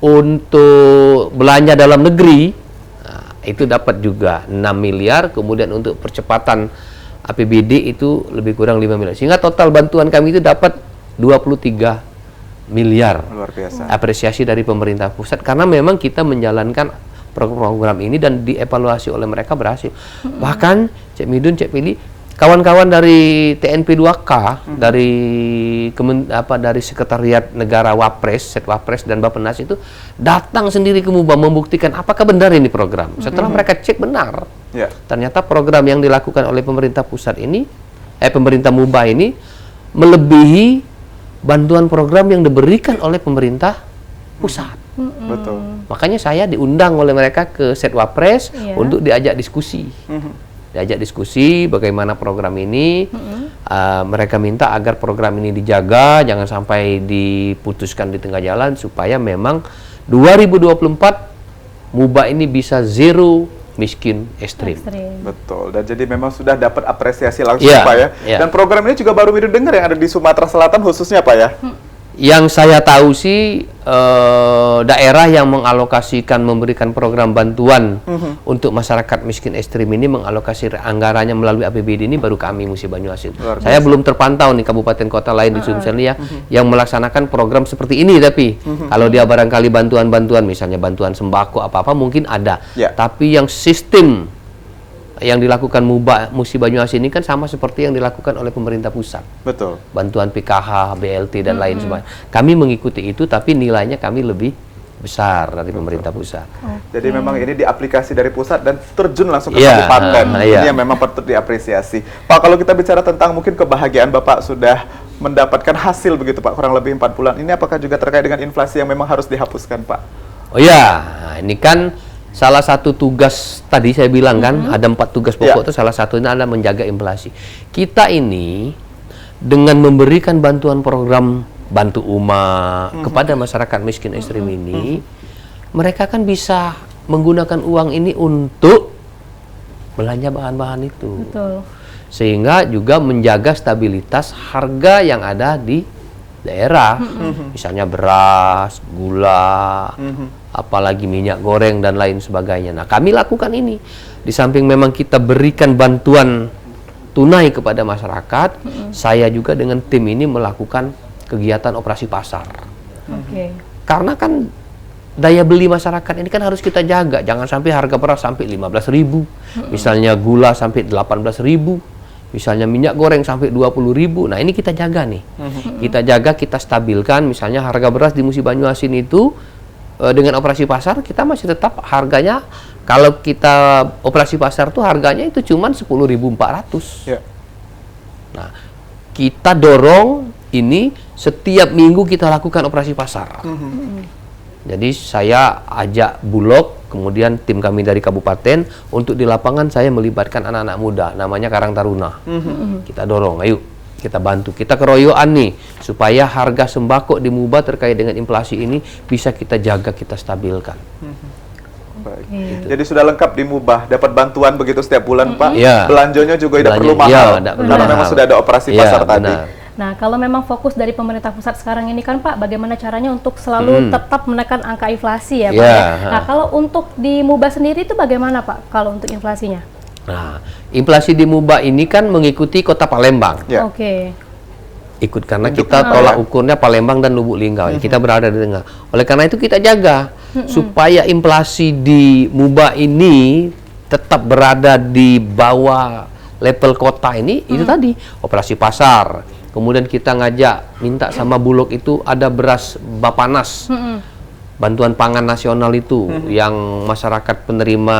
Untuk belanja dalam negeri, itu dapat juga 6 miliar. Kemudian untuk percepatan APBD itu lebih kurang 5 miliar. Sehingga total bantuan kami itu dapat 23 miliar. Luar biasa. Apresiasi dari pemerintah pusat karena memang kita menjalankan program ini dan dievaluasi oleh mereka berhasil. Bahkan Cek Midun, Cek Pili, kawan-kawan dari TNP 2K, dari dari Sekretariat Negara Wapres, Setwapres dan Bappenas itu datang sendiri ke MUBA membuktikan apakah benar ini program. Setelah mereka cek benar, ternyata program yang dilakukan oleh pemerintah pusat ini, pemerintah MUBA ini melebihi bantuan program yang diberikan oleh pemerintah pusat. Betul. Makanya saya diundang oleh mereka ke Setwapres untuk diajak diskusi. Diajak diskusi bagaimana program ini. Mereka minta agar program ini dijaga, jangan sampai diputuskan di tengah jalan, supaya memang 2024 MUBA ini bisa zero miskin ekstrim. Betul. Dan jadi memang sudah dapat apresiasi langsung Pak ya. Dan program ini juga baru Widu dengar yang ada di Sumatera Selatan khususnya Pak ya. Yang saya tahu sih daerah yang mengalokasikan memberikan program bantuan untuk masyarakat miskin ekstrim ini mengalokasi anggarannya melalui APBD ini baru kami Musi Banyuasin. Saya belum terpantau nih kabupaten kota lain di Sumsel yang melaksanakan program seperti ini, tapi kalau dia barangkali bantuan-bantuan misalnya bantuan sembako apa-apa mungkin ada. Tapi yang sistem yang dilakukan MUBA Musi Banyuasin ini kan sama seperti yang dilakukan oleh pemerintah pusat. Betul. Bantuan PKH, BLT dan lain sebagainya. Kami mengikuti itu, tapi nilainya kami lebih besar dari pemerintah pusat. Jadi memang ini diaplikasi dari pusat dan terjun langsung ke kabupaten. Ini yang memang patut diapresiasi. Pak, kalau kita bicara tentang mungkin kebahagiaan Bapak sudah mendapatkan hasil begitu Pak, kurang lebih 4 bulan. Ini apakah juga terkait dengan inflasi yang memang harus dihapuskan Pak? Oh ya, ini kan salah satu tugas tadi saya bilang kan, ada 4 tugas pokok itu salah satunya adalah menjaga inflasi. Kita ini dengan memberikan bantuan program Bantu Uma kepada masyarakat miskin ekstrim ini, mereka kan bisa menggunakan uang ini untuk belanja bahan-bahan itu. Betul. Sehingga juga menjaga stabilitas harga yang ada di daerah, misalnya beras, gula, apalagi minyak goreng dan lain sebagainya. Nah, kami lakukan ini. Di samping memang kita berikan bantuan tunai kepada masyarakat, saya juga dengan tim ini melakukan kegiatan operasi pasar. Karena kan daya beli masyarakat ini kan harus kita jaga. Jangan sampai harga beras sampai 15.000, misalnya gula sampai 18.000. Misalnya minyak goreng sampai 20.000. Nah, ini kita jaga nih. Kita jaga, kita stabilkan. Misalnya harga beras di Musi Banyuasin itu dengan operasi pasar kita masih tetap harganya, kalau kita operasi pasar tuh harganya itu cuma 10.400. Nah, kita dorong ini setiap minggu kita lakukan operasi pasar. Jadi saya ajak Bulog, kemudian tim kami dari kabupaten, untuk di lapangan saya melibatkan anak-anak muda, namanya Karang Taruna. Kita dorong, ayo kita bantu, kita keroyokan nih, supaya harga sembako di MUBA terkait dengan inflasi ini bisa kita jaga, kita stabilkan. Baik. Jadi sudah lengkap di MUBA, dapat bantuan begitu setiap bulan Pak. Belanjanya juga tidak perlu mahal, karena memang sudah ada operasi pasar tadi. Nah, kalau memang fokus dari pemerintah pusat sekarang ini kan Pak, bagaimana caranya untuk selalu tetap menekan angka inflasi ya Pak? Nah, kalau untuk di MUBA sendiri itu bagaimana Pak, kalau untuk inflasinya? Nah, inflasi di MUBA ini kan mengikuti kota Palembang. Ikut karena kita tolak ukurnya Palembang dan Lubuk Linggau. Kita berada di tengah. Oleh karena itu kita jaga supaya inflasi di MUBA ini tetap berada di bawah level kota ini. Itu tadi operasi pasar. Kemudian kita ngajak minta sama Bulog itu ada beras Bappenas, bantuan pangan nasional itu, yang masyarakat penerima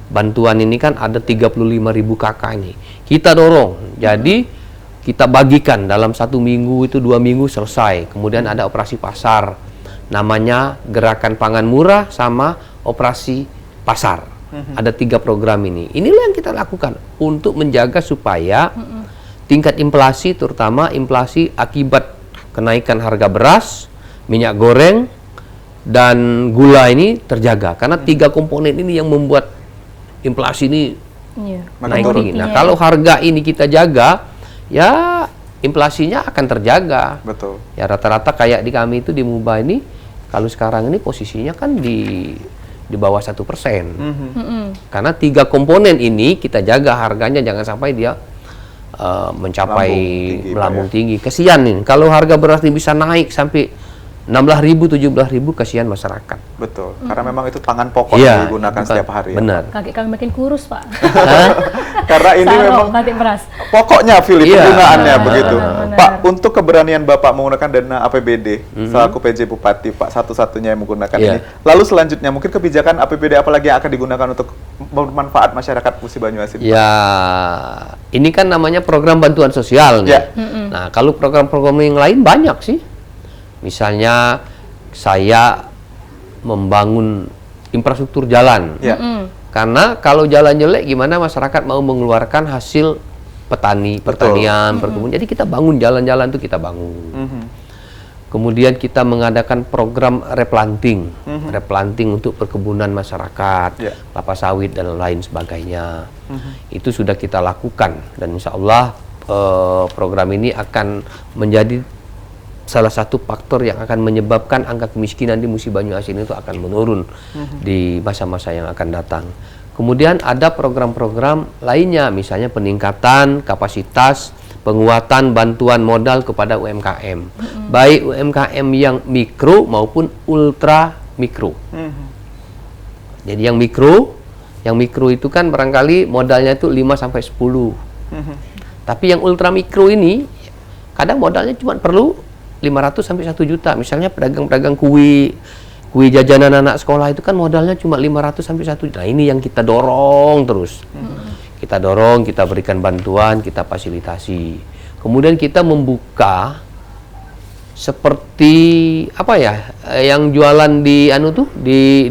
bantuan ini kan ada 35.000 KK ini. Kita dorong, jadi kita bagikan dalam 1 minggu itu 2 minggu selesai. Kemudian ada operasi pasar, namanya Gerakan Pangan Murah sama Operasi Pasar. Ada 3 program ini. Inilah yang kita lakukan untuk menjaga supaya tingkat inflasi, terutama inflasi akibat kenaikan harga beras, minyak goreng, dan gula ini terjaga. Karena 3 komponen ini yang membuat inflasi ini naik tinggi. Nah, kalau harga ini kita jaga, ya inflasinya akan terjaga. Betul. Ya rata-rata kayak di kami itu di MUBA ini, kalau sekarang ini posisinya kan di bawah 1%. Karena 3 komponen ini kita jaga harganya, jangan sampai dia mencapai melambung tinggi. Kesian nih kalau harga beras ini bisa naik sampai 16.000, 17.000 kasihan masyarakat. Betul, karena memang itu pangan pokok Iya, yang digunakan bukan- setiap hari. Benar. Kaki kami makin kurus, Pak. Karena ini memang Sarong, batik beras. pokoknya, Philip, Iya. penggunaannya Benar, begitu. benar. Pak, untuk keberanian Bapak menggunakan dana APBD selaku PJ Bupati, Pak, satu-satunya yang menggunakan Iya. ini. Lalu selanjutnya mungkin kebijakan APBD apa lagi yang akan digunakan untuk bermanfaat masyarakat Musi Banyuasin? Ya, ini kan namanya program bantuan sosial nih. Ya. Nah, kalau program-program yang lain banyak sih. Misalnya saya membangun infrastruktur jalan. Ya. Karena kalau jalan jelek gimana masyarakat mau mengeluarkan hasil pertanian, perkebunan. Jadi kita bangun jalan-jalan itu kita bangun. Mhm. Kemudian kita mengadakan program replanting, replanting untuk perkebunan masyarakat, Ya. kelapa sawit dan lain sebagainya. Itu sudah kita lakukan dan insya Allah program ini akan menjadi salah satu faktor yang akan menyebabkan angka kemiskinan di Musi Banyuasin itu akan menurun di masa-masa yang akan datang. Kemudian ada program-program lainnya, misalnya peningkatan kapasitas, penguatan bantuan modal kepada UMKM, baik UMKM yang mikro maupun ultra mikro. Jadi yang mikro itu kan barangkali modalnya itu 5 sampai 10. Tapi yang ultra mikro ini kadang modalnya cuma perlu 500 sampai 1 juta. Misalnya pedagang-pedagang kue jajanan anak sekolah itu kan modalnya cuma 500 sampai 1 juta. Nah, ini yang kita dorong terus. Kita dorong, kita berikan bantuan, kita fasilitasi. Kemudian kita membuka seperti apa ya? Yang jualan di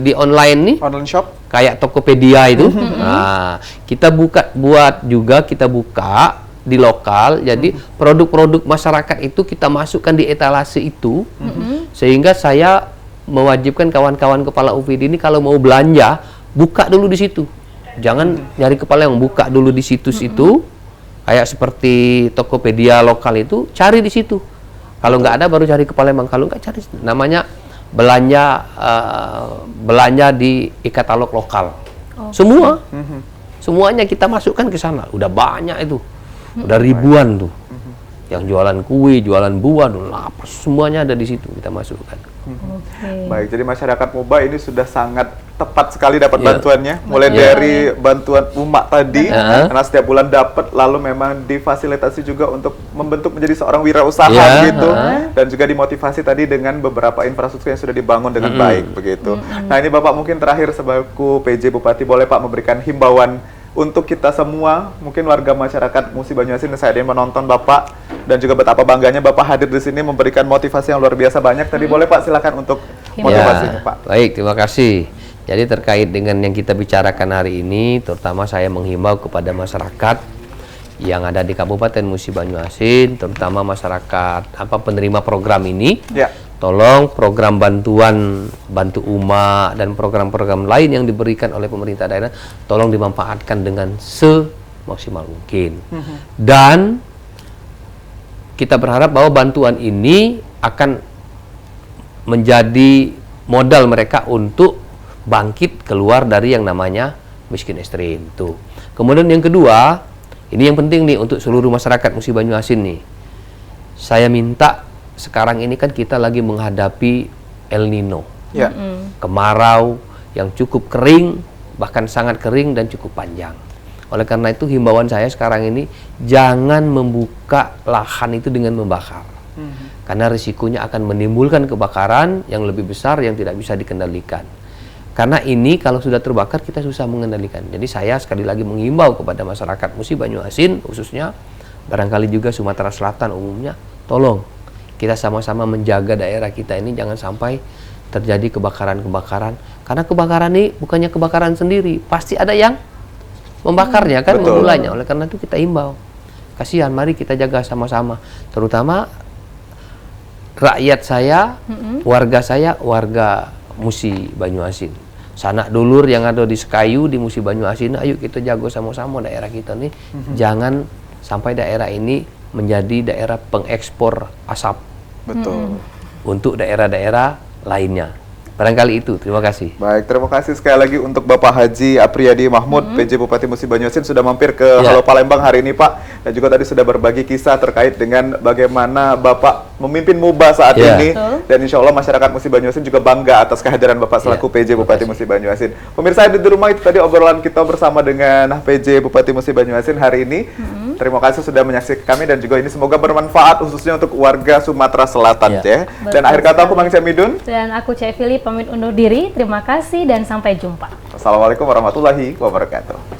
di online nih, Online shop? kayak Tokopedia itu. Nah, kita buka di lokal, jadi produk-produk masyarakat itu kita masukkan di etalase itu, sehingga saya mewajibkan kawan-kawan kepala UPD ini kalau mau belanja, buka dulu di situ. Jangan nyari kepala yang buka dulu di situs itu, kayak seperti Tokopedia lokal itu, cari di situ. Kalau nggak ada baru cari kepala yang kalau nggak cari, namanya belanja di e-katalog lokal. Semuanya kita masukkan ke sana, udah banyak itu. Udah ribuan tuh. Yang jualan kue, jualan buah, apa semuanya ada di situ kita masukkan. Baik, jadi masyarakat Moba ini sudah sangat tepat sekali dapat Iya. bantuannya. Mulai dari bantuan umak tadi, Iya. karena setiap bulan dapat, lalu memang difasilitasi juga untuk membentuk menjadi seorang wirausaha Iya. gitu. Dan juga dimotivasi tadi dengan beberapa infrastruktur yang sudah dibangun dengan baik begitu. Nah, ini Bapak mungkin terakhir sebagai PJ Bupati, boleh Pak memberikan himbauan untuk kita semua, mungkin warga masyarakat Musi Banyuasin yang saya menonton Bapak, dan juga betapa bangganya Bapak hadir di sini memberikan motivasi yang luar biasa banyak. Tadi boleh Pak silakan untuk motivasinya Pak. Baik, terima kasih. Jadi terkait dengan yang kita bicarakan hari ini, terutama saya menghimbau kepada masyarakat yang ada di Kabupaten Musi Banyuasin, terutama masyarakat penerima program ini. Ya. Tolong program bantuan bantu umat dan program-program lain yang diberikan oleh pemerintah daerah tolong dimanfaatkan dengan semaksimal mungkin. Dan kita berharap bahwa bantuan ini akan menjadi modal mereka untuk bangkit keluar dari yang namanya miskin ekstrim tuh. Kemudian yang kedua, ini yang penting nih untuk seluruh masyarakat Musi Banyuasin nih. Saya minta, sekarang ini kan kita lagi menghadapi El Nino, Ya. kemarau yang cukup kering, bahkan sangat kering dan cukup panjang. Oleh karena itu himbauan saya sekarang ini, jangan membuka lahan itu dengan membakar. Karena risikonya akan menimbulkan kebakaran yang lebih besar yang tidak bisa dikendalikan. Karena ini kalau sudah terbakar kita susah mengendalikan. Jadi saya sekali lagi menghimbau kepada masyarakat Musi Banyuasin khususnya, barangkali juga Sumatera Selatan umumnya, tolong kita sama-sama menjaga daerah kita ini jangan sampai terjadi kebakaran-kebakaran. Karena kebakaran ini bukannya kebakaran sendiri, pasti ada yang membakarnya kan, Betul. memulainya. Oleh karena itu kita himbau, kasihan, mari kita jaga sama-sama, terutama rakyat saya, warga Musi Banyuasin, sanak dulur yang ada di Sekayu, di Musi Banyuasin, ayo kita jaga sama-sama daerah kita nih. Jangan sampai daerah ini menjadi daerah pengekspor asap Betul. untuk daerah-daerah lainnya. Barangkali itu. Terima kasih. Baik, terima kasih sekali lagi untuk Bapak Haji Apriyadi Mahmud, PJ Bupati Musi Banyuasin sudah mampir ke Ya. Halo Palembang hari ini, Pak. Dan juga tadi sudah berbagi kisah terkait dengan bagaimana Bapak memimpin MUBA saat Ya. ini. Betul. Dan insya Allah masyarakat Musi Banyuasin juga bangga atas kehadiran Bapak selaku Ya, PJ terima Bupati kasih. Musi Banyuasin. Pemirsa di rumah, itu tadi obrolan kita bersama dengan PJ Bupati Musi Banyuasin hari ini. Terima kasih sudah menyaksikan kami dan juga ini semoga bermanfaat khususnya untuk warga Sumatera Selatan, Ya. ya. Dan Betul akhir kata aku sekali. Mang Syamidun. Dan aku Cek Fili pamit undur diri. Terima kasih dan sampai jumpa. Assalamualaikum warahmatullahi wabarakatuh.